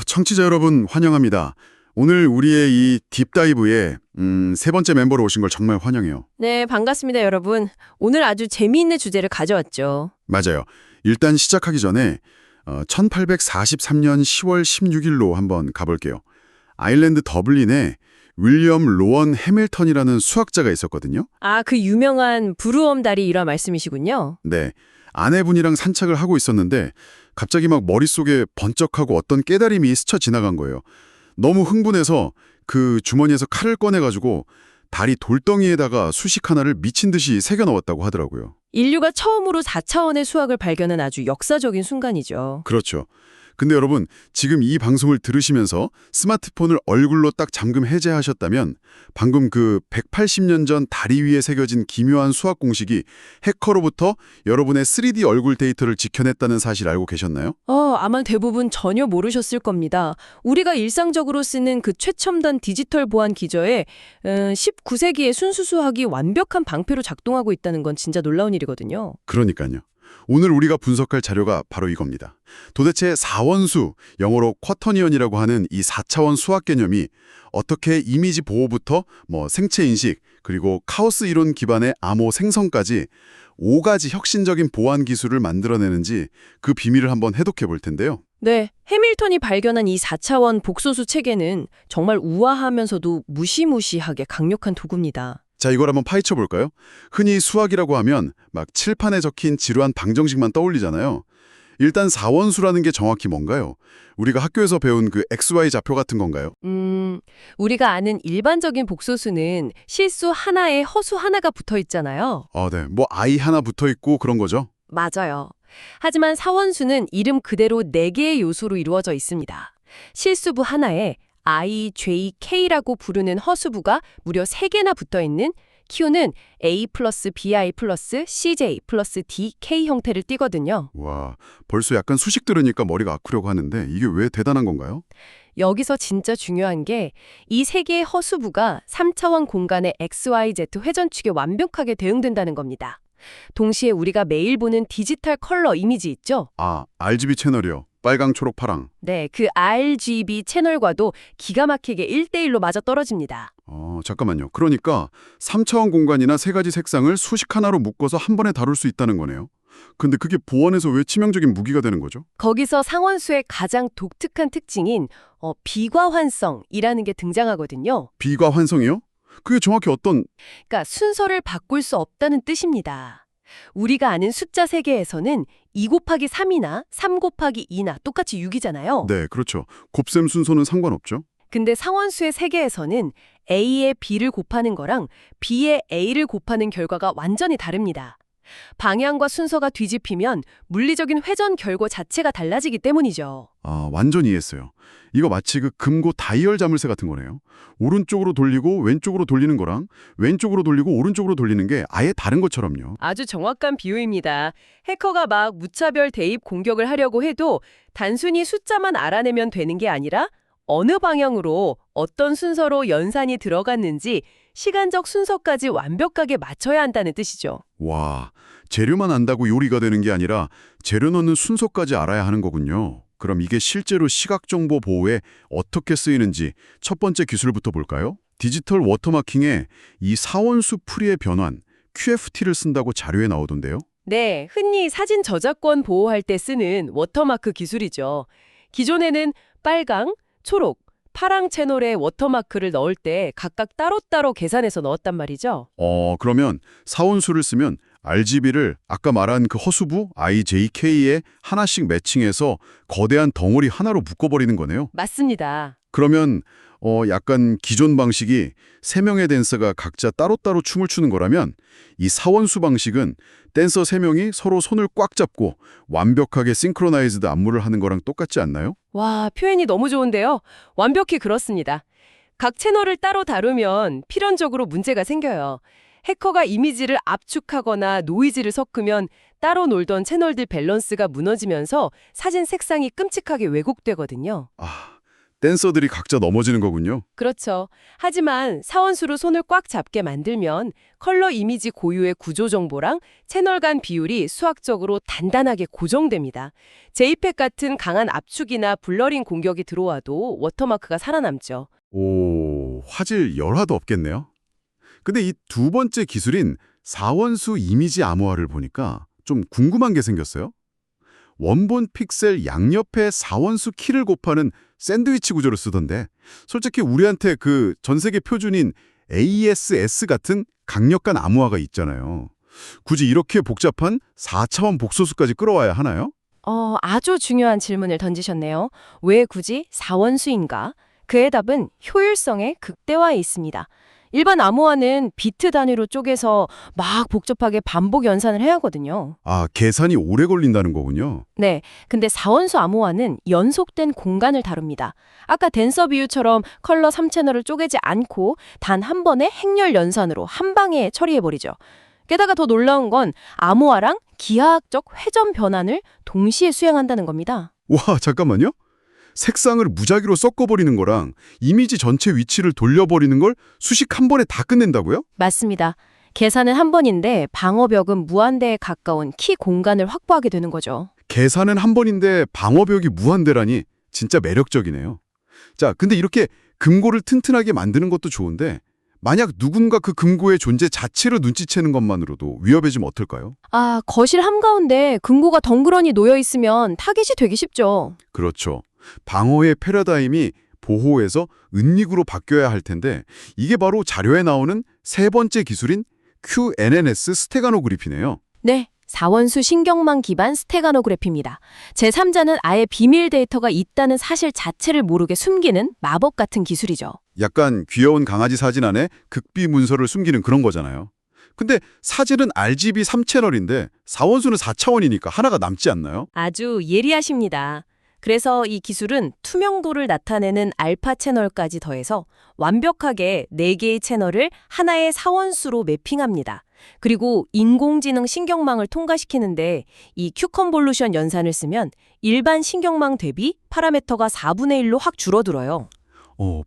청취자 여러분 환영합니다. 오늘 우리의 이 딥다이브에 세 번째 멤버로 오신 걸 정말 환영해요. 네, 반갑습니다, 여러분. 오늘 아주 재미있는 주제를 가져왔죠. 맞아요. 일단 시작하기 전에 1843년 10월 16일로 한번 가볼게요. 아일랜드 더블린에 윌리엄 로원 해밀턴이라는 수학자가 있었거든요. 아, 그 유명한 부루엄 다리 일화 말씀이시군요. 네, 아내분이랑 산책을 하고 있었는데 갑자기 막 머릿속에 번쩍하고 어떤 깨달음이 스쳐 지나간 거예요. 너무 흥분해서 그 주머니에서 칼을 꺼내가지고 다리 돌덩이에다가 수식 하나를 미친 듯이 새겨 넣었다고 하더라고요. 인류가 처음으로 4차원의 수학을 발견한 아주 역사적인 순간이죠. 그렇죠. 근데 여러분, 지금 이 방송을 들으시면서 스마트폰을 얼굴로 딱 잠금 해제하셨다면 방금 그 180년 전 다리 위에 새겨진 기묘한 수학 공식이 해커로부터 여러분의 3D 얼굴 데이터를 지켜냈다는 사실 알고 계셨나요? 아마 대부분 전혀 모르셨을 겁니다. 우리가 일상적으로 쓰는 그 최첨단 디지털 보안 기저에 19세기의 순수 수학이 완벽한 방패로 작동하고 있다는 건 진짜 놀라운 일이거든요. 그러니까요. 오늘 우리가 분석할 자료가 바로 이겁니다. 도대체 4원수, 영어로 쿼터니언이라고 하는 이 4차원 수학 개념이 어떻게 이미지 보호부터 생체 인식, 그리고 카오스 이론 기반의 암호 생성까지 5가지 혁신적인 보안 기술을 만들어내는지 그 비밀을 한번 해독해 볼 텐데요. 네, 해밀턴이 발견한 이 4차원 복소수 체계는 정말 우아하면서도 무시무시하게 강력한 도구입니다. 자, 이걸 한번 파헤쳐 볼까요? 흔히 수학이라고 하면 막 칠판에 적힌 지루한 방정식만 떠올리잖아요. 일단 4원수라는 게 정확히 뭔가요? 우리가 학교에서 배운 그 XY 좌표 같은 건가요? 우리가 아는 일반적인 복소수는 실수 하나에 허수 하나가 붙어 있잖아요. 네. I 하나 붙어 있고 그런 거죠? 맞아요. 하지만 4원수는 이름 그대로 4개의 요소로 이루어져 있습니다. 실수부 하나에 I, J, K라고 부르는 허수부가 무려 3개나 붙어있는 Q는 A 플러스 BI 플러스 CJ 플러스 DK 형태를 띠거든요. 와, 벌써 약간 수식 들으니까 머리가 아프려고 하는데 이게 왜 대단한 건가요? 여기서 진짜 중요한 게 이 3개의 허수부가 3차원 공간의 XYZ 회전축에 완벽하게 대응된다는 겁니다. 동시에 우리가 매일 보는 디지털 컬러 이미지 있죠? RGB 채널이요. 빨강, 초록, 파랑. 네, 그 RGB 채널과도 기가 막히게 1대1로 맞아떨어집니다. 잠깐만요. 그러니까 3차원 공간이나 3가지 색상을 수식 하나로 묶어서 한 번에 다룰 수 있다는 거네요. 근데 그게 보안에서 왜 치명적인 무기가 되는 거죠? 거기서 상원수의 가장 독특한 특징인 비과환성이라는 게 등장하거든요. 비과환성이요? 그게 정확히 어떤... 그러니까 순서를 바꿀 수 없다는 뜻입니다. 우리가 아는 숫자 세계에서는 2 곱하기 3이나 3 곱하기 2나 똑같이 6이잖아요. 네, 그렇죠. 곱셈 순서는 상관없죠. 근데 상원수의 세계에서는 A에 B를 곱하는 거랑 B에 A를 곱하는 결과가 완전히 다릅니다. 방향과 순서가 뒤집히면 물리적인 회전 결과 자체가 달라지기 때문이죠. 완전히 이해했어요. 이거 마치 그 금고 다이얼 자물쇠 같은 거네요. 오른쪽으로 돌리고 왼쪽으로 돌리는 거랑 왼쪽으로 돌리고 오른쪽으로 돌리는 게 아예 다른 것처럼요. 아주 정확한 비유입니다. 해커가 막 무차별 대입 공격을 하려고 해도 단순히 숫자만 알아내면 되는 게 아니라 어느 방향으로 어떤 순서로 연산이 들어갔는지 시간적 순서까지 완벽하게 맞춰야 한다는 뜻이죠. 와, 재료만 안다고 요리가 되는 게 아니라 재료 넣는 순서까지 알아야 하는 거군요. 그럼 이게 실제로 시각정보 보호에 어떻게 쓰이는지 첫 번째 기술부터 볼까요? 디지털 워터마킹에 이 4원수 풀이의 변환, QFT를 쓴다고 자료에 나오던데요. 네, 흔히 사진 저작권 보호할 때 쓰는 워터마크 기술이죠. 기존에는 빨강, 초록, 파랑 채널에 워터마크를 넣을 때 각각 따로따로 계산해서 넣었단 말이죠. 그러면 4원수를 쓰면 RGB를 아까 말한 그 허수부 IJK에 하나씩 매칭해서 거대한 덩어리 하나로 묶어버리는 거네요. 맞습니다. 그러면 약간 기존 방식이 3명의 댄서가 각자 따로따로 춤을 추는 거라면 이 4원수 방식은 댄서 3명이 서로 손을 꽉 잡고 완벽하게 싱크로나이즈드 안무를 하는 거랑 똑같지 않나요? 와, 표현이 너무 좋은데요. 완벽히 그렇습니다. 각 채널을 따로 다루면 필연적으로 문제가 생겨요. 해커가 이미지를 압축하거나 노이즈를 섞으면 따로 놀던 채널들 밸런스가 무너지면서 사진 색상이 끔찍하게 왜곡되거든요. 댄서들이 각자 넘어지는 거군요. 그렇죠. 하지만 사원수로 손을 꽉 잡게 만들면 컬러 이미지 고유의 구조 정보랑 채널 간 비율이 수학적으로 단단하게 고정됩니다. JPEG 같은 강한 압축이나 블러링 공격이 들어와도 워터마크가 살아남죠. 오, 화질 열화도 없겠네요. 근데 이 두 번째 기술인 사원수 이미지 암호화를 보니까 좀 궁금한 게 생겼어요. 원본 픽셀 양옆에 사원수 키를 곱하는 샌드위치 구조를 쓰던데 솔직히 우리한테 그 전 세계 표준인 AES-S 같은 강력한 암호화가 있잖아요. 굳이 이렇게 복잡한 4차원 복소수까지 끌어와야 하나요? 아주 중요한 질문을 던지셨네요. 왜 굳이 사원수인가? 그의 답은 효율성의 극대화에 있습니다. 일반 암호화는 비트 단위로 쪼개서 막 복잡하게 반복 연산을 해야 하거든요. 아, 계산이 오래 걸린다는 거군요. 네, 근데 사원수 암호화는 연속된 공간을 다룹니다. 아까 댄서 비유처럼 컬러 3채널을 쪼개지 않고 단 한 번의 행렬 연산으로 한 방에 처리해버리죠. 게다가 더 놀라운 건 암호화랑 기하학적 회전 변환을 동시에 수행한다는 겁니다. 와, 잠깐만요. 색상을 무작위로 섞어버리는 거랑 이미지 전체 위치를 돌려버리는 걸 수식 한 번에 다 끝낸다고요? 맞습니다. 계산은 한 번인데 방어벽은 무한대에 가까운 키 공간을 확보하게 되는 거죠. 계산은 한 번인데 방어벽이 무한대라니 진짜 매력적이네요. 자, 근데 이렇게 금고를 튼튼하게 만드는 것도 좋은데 만약 누군가 그 금고의 존재 자체를 눈치채는 것만으로도 위협해지면 어떨까요? 거실 한가운데 금고가 덩그러니 놓여 있으면 타깃이 되기 쉽죠. 그렇죠. 방어의 패러다임이 보호에서 은닉으로 바뀌어야 할 텐데 이게 바로 자료에 나오는 세 번째 기술인 QNNS 스테가노그래피네요. 네, 사원수 신경망 기반 스테가노그래피입니다. 제3자는 아예 비밀 데이터가 있다는 사실 자체를 모르게 숨기는 마법 같은 기술이죠. 약간 귀여운 강아지 사진 안에 극비 문서를 숨기는 그런 거잖아요. 근데 사진은 RGB 3채널인데 사원수는 4차원이니까 하나가 남지 않나요? 아주 예리하십니다. 그래서 이 기술은 투명도를 나타내는 알파 채널까지 더해서 완벽하게 4개의 채널을 하나의 사원수로 매핑합니다. 그리고 인공지능 신경망을 통과시키는데 이 Q컨볼루션 연산을 쓰면 일반 신경망 대비 파라미터가 4분의 1로 확 줄어들어요.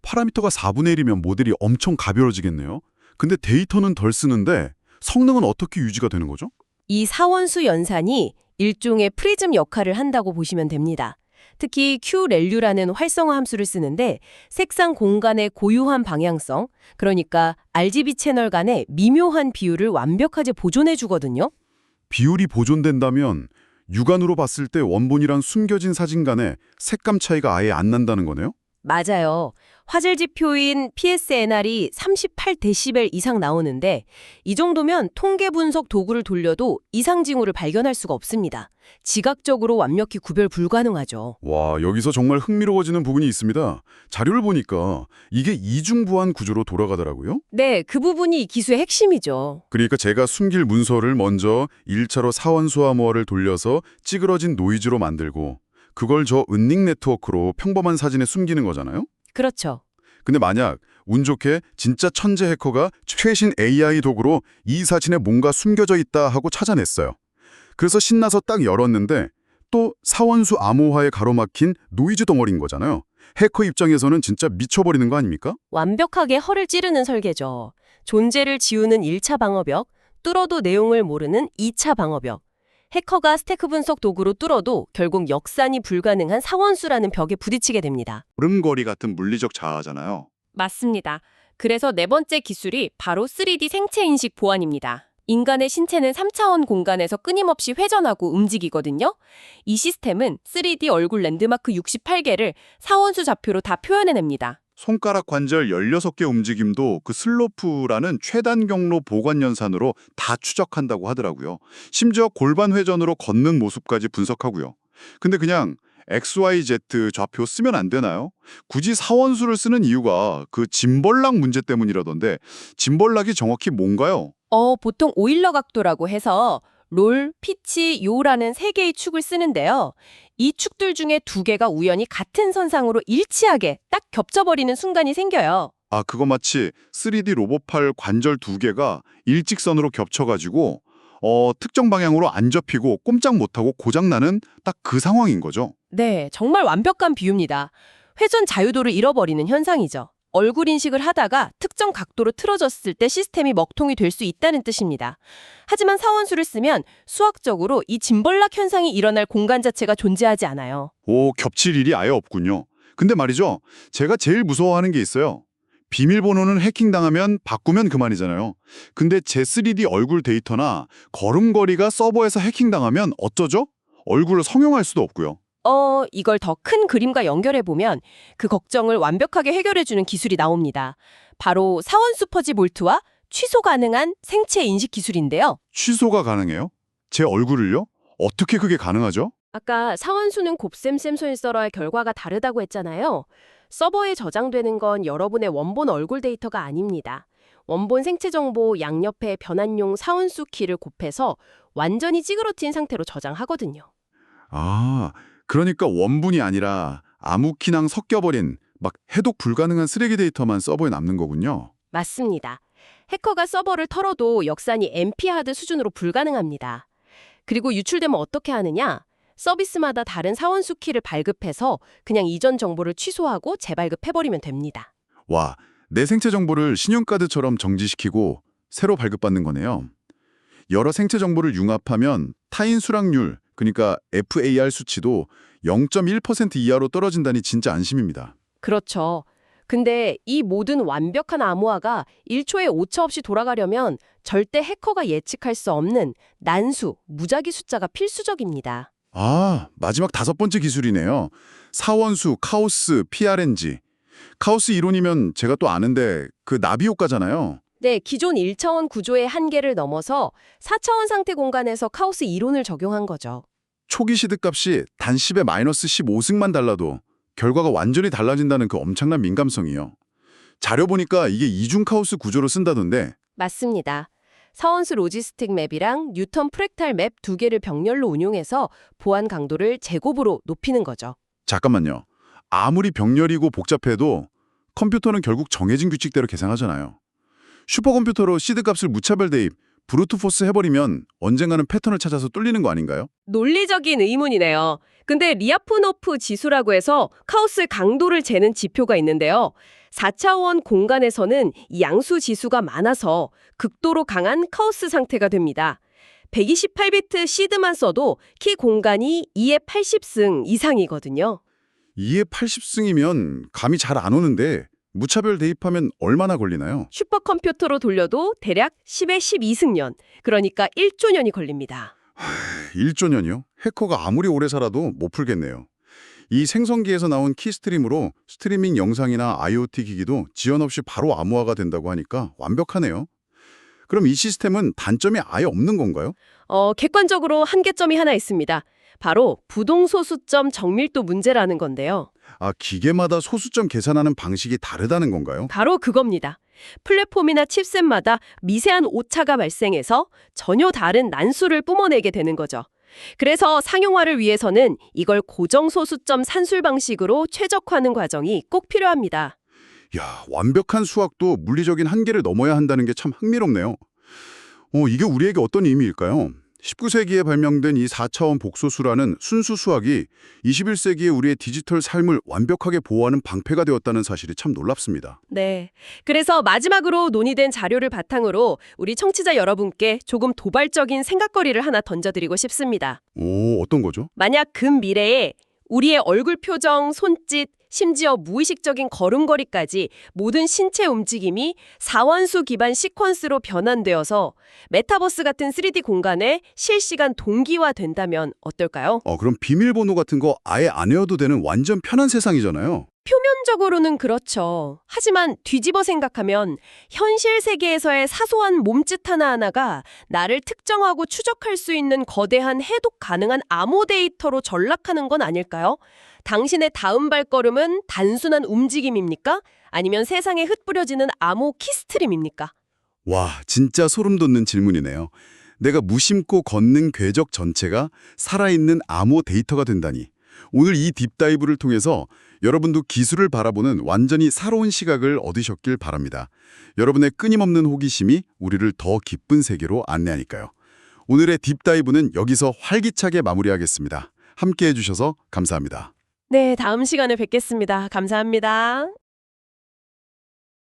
파라미터가 4분의 1이면 모델이 엄청 가벼워지겠네요. 근데 데이터는 덜 쓰는데 성능은 어떻게 유지가 되는 거죠? 이 사원수 연산이 일종의 프리즘 역할을 한다고 보시면 됩니다. 특히 Q렐류라는 활성화 함수를 쓰는데 색상 공간의 고유한 방향성, 그러니까 RGB 채널 간의 미묘한 비율을 완벽하게 보존해 주거든요. 비율이 보존된다면 육안으로 봤을 때 원본이랑 숨겨진 사진 간의 색감 차이가 아예 안 난다는 거네요? 맞아요. 화질 지표인 PSNR이 38데시벨 이상 나오는데 이 정도면 통계 분석 도구를 돌려도 이상 징후를 발견할 수가 없습니다. 지각적으로 완벽히 구별 불가능하죠. 와, 여기서 정말 흥미로워지는 부분이 있습니다. 자료를 보니까 이게 이중보안 구조로 돌아가더라고요. 네, 그 부분이 이 기술의 핵심이죠. 그러니까 제가 숨길 문서를 먼저 1차로 사원수 암호화를 돌려서 찌그러진 노이즈로 만들고 그걸 저 은닉 네트워크로 평범한 사진에 숨기는 거잖아요? 그렇죠. 근데 만약 운 좋게 진짜 천재 해커가 최신 AI 도구로 이 사진에 뭔가 숨겨져 있다 하고 찾아냈어요. 그래서 신나서 딱 열었는데 또 사원수 암호화에 가로막힌 노이즈 덩어리인 거잖아요. 해커 입장에서는 진짜 미쳐버리는 거 아닙니까? 완벽하게 허를 찌르는 설계죠. 존재를 지우는 1차 방어벽, 뚫어도 내용을 모르는 2차 방어벽. 해커가 스태크 분석 도구로 뚫어도 결국 역산이 불가능한 사원수라는 벽에 부딪히게 됩니다. 걸음걸이 같은 물리적 자아잖아요. 맞습니다. 그래서 네 번째 기술이 바로 3D 생체 인식 보안입니다. 인간의 신체는 3차원 공간에서 끊임없이 회전하고 움직이거든요. 이 시스템은 3D 얼굴 랜드마크 68개를 사원수 좌표로 다 표현해냅니다. 손가락 관절 16개 움직임도 그 슬로프라는 최단 경로 보관 연산으로 다 추적한다고 하더라고요. 심지어 골반 회전으로 걷는 모습까지 분석하고요. 근데 그냥 XYZ 좌표 쓰면 안 되나요? 굳이 사원수를 쓰는 이유가 그 짐벌락 문제 때문이라던데 짐벌락이 정확히 뭔가요? 보통 오일러 각도라고 해서 롤, 피치, 요라는 3개의 축을 쓰는데요. 이 축들 중에 2개가 우연히 같은 선상으로 일치하게 딱 겹쳐버리는 순간이 생겨요. 아, 그거 마치 3D 로봇팔 관절 2개가 일직선으로 겹쳐가지고 특정 방향으로 안 접히고 꼼짝 못하고 고장나는 딱 그 상황인 거죠. 네, 정말 완벽한 비유입니다. 회전 자유도를 잃어버리는 현상이죠. 얼굴 인식을 하다가 특정 각도로 틀어졌을 때 시스템이 먹통이 될 수 있다는 뜻입니다. 하지만 사원수를 쓰면 수학적으로 이 짐벌락 현상이 일어날 공간 자체가 존재하지 않아요. 오, 겹칠 일이 아예 없군요. 근데 말이죠. 제가 제일 무서워하는 게 있어요. 비밀번호는 해킹당하면 바꾸면 그만이잖아요. 근데 제 3D 얼굴 데이터나 걸음걸이가 서버에서 해킹당하면 어쩌죠? 얼굴을 성형할 수도 없고요. 이걸 더 큰 그림과 연결해보면 그 걱정을 완벽하게 해결해주는 기술이 나옵니다. 바로 사원수 퍼지 볼트와 취소 가능한 생체 인식 기술인데요. 취소가 가능해요? 제 얼굴을요? 어떻게 그게 가능하죠? 아까 사원수는 곱셈 샘소일 서러의 결과가 다르다고 했잖아요. 서버에 저장되는 건 여러분의 원본 얼굴 데이터가 아닙니다. 원본 생체 정보 양옆에 변환용 사원수 키를 곱해서 완전히 찌그러진 상태로 저장하거든요. 아, 그러니까 원본이 아니라 아무 키랑 섞여버린 막 해독 불가능한 쓰레기 데이터만 서버에 남는 거군요. 맞습니다. 해커가 서버를 털어도 역산이 MP 하드 수준으로 불가능합니다. 그리고 유출되면 어떻게 하느냐? 서비스마다 다른 사원수 키를 발급해서 그냥 이전 정보를 취소하고 재발급해버리면 됩니다. 와, 내 생체 정보를 신용카드처럼 정지시키고 새로 발급받는 거네요. 여러 생체 정보를 융합하면 타인 수락률, 그러니까 FAR 수치도 0.1% 이하로 떨어진다니 진짜 안심입니다. 그렇죠. 근데 이 모든 완벽한 암호화가 1초에 오차 없이 돌아가려면 절대 해커가 예측할 수 없는 난수, 무작위 숫자가 필수적입니다. 아, 마지막 5번째 기술이네요. 사원수, 카오스, PRNG. 카오스 이론이면 제가 또 아는데 그 나비 효과잖아요. 네, 기존 1차원 구조의 한계를 넘어서 4차원 상태 공간에서 카오스 이론을 적용한 거죠. 초기 시드값이 단 10의 마이너스 15승만 달라도 결과가 완전히 달라진다는 그 엄청난 민감성이요. 자료 보니까 이게 이중 카오스 구조로 쓴다던데. 맞습니다. 사원수 로지스틱 맵이랑 뉴턴 프랙탈 맵 두 개를 병렬로 운용해서 보안 강도를 제곱으로 높이는 거죠. 잠깐만요. 아무리 병렬이고 복잡해도 컴퓨터는 결국 정해진 규칙대로 계산하잖아요. 슈퍼컴퓨터로 시드값을 무차별 대입, 브루트 포스 해버리면 언젠가는 패턴을 찾아서 뚫리는 거 아닌가요? 논리적인 의문이네요. 근데 리아프노프 지수라고 해서 카오스 강도를 재는 지표가 있는데요. 4차원 공간에서는 이 양수 지수가 많아서 극도로 강한 카오스 상태가 됩니다. 128비트 시드만 써도 키 공간이 2의 80승 이상이거든요. 2의 80승이면 감이 잘 안 오는데 무차별 대입하면 얼마나 걸리나요? 슈퍼컴퓨터로 돌려도 대략 10의 12승년, 그러니까 1조 년이 걸립니다. 1조 년이요? 해커가 아무리 오래 살아도 못 풀겠네요. 이 생성기에서 나온 키스트림으로 스트리밍 영상이나 IoT 기기도 지연 없이 바로 암호화가 된다고 하니까 완벽하네요. 그럼 이 시스템은 단점이 아예 없는 건가요? 객관적으로 한계점이 하나 있습니다. 바로 부동소수점 정밀도 문제라는 건데요. 아, 기계마다 소수점 계산하는 방식이 다르다는 건가요? 바로 그겁니다. 플랫폼이나 칩셋마다 미세한 오차가 발생해서 전혀 다른 난수를 뿜어내게 되는 거죠. 그래서 상용화를 위해서는 이걸 고정소수점 산술 방식으로 최적화하는 과정이 꼭 필요합니다. 야, 완벽한 수학도 물리적인 한계를 넘어야 한다는 게 참 흥미롭네요. 이게 우리에게 어떤 의미일까요? 19세기에 발명된 이 4차원 복소수라는 순수 수학이 21세기의 우리의 디지털 삶을 완벽하게 보호하는 방패가 되었다는 사실이 참 놀랍습니다. 네. 그래서 마지막으로 논의된 자료를 바탕으로 우리 청취자 여러분께 조금 도발적인 생각거리를 하나 던져드리고 싶습니다. 오, 어떤 거죠? 만약 근미래에 우리의 얼굴 표정, 손짓, 심지어 무의식적인 걸음걸이까지 모든 신체 움직임이 사원수 기반 시퀀스로 변환되어서 메타버스 같은 3D 공간에 실시간 동기화된다면 어떨까요? 그럼 비밀번호 같은 거 아예 안 외워도 되는 완전 편한 세상이잖아요. 표면적으로는 그렇죠. 하지만 뒤집어 생각하면 현실 세계에서의 사소한 몸짓 하나하나가 나를 특정하고 추적할 수 있는 거대한 해독 가능한 암호 데이터로 전락하는 건 아닐까요? 당신의 다음 발걸음은 단순한 움직임입니까? 아니면 세상에 흩뿌려지는 암호 키스트림입니까? 와, 진짜 소름 돋는 질문이네요. 내가 무심코 걷는 궤적 전체가 살아있는 암호 데이터가 된다니. 오늘 이 딥다이브를 통해서 여러분도 기술을 바라보는 완전히 새로운 시각을 얻으셨길 바랍니다. 여러분의 끊임없는 호기심이 우리를 더 기쁜 세계로 안내하니까요. 오늘의 딥다이브는 여기서 활기차게 마무리하겠습니다. 함께해 주셔서 감사합니다. 네, 다음 시간에 뵙겠습니다. 감사합니다.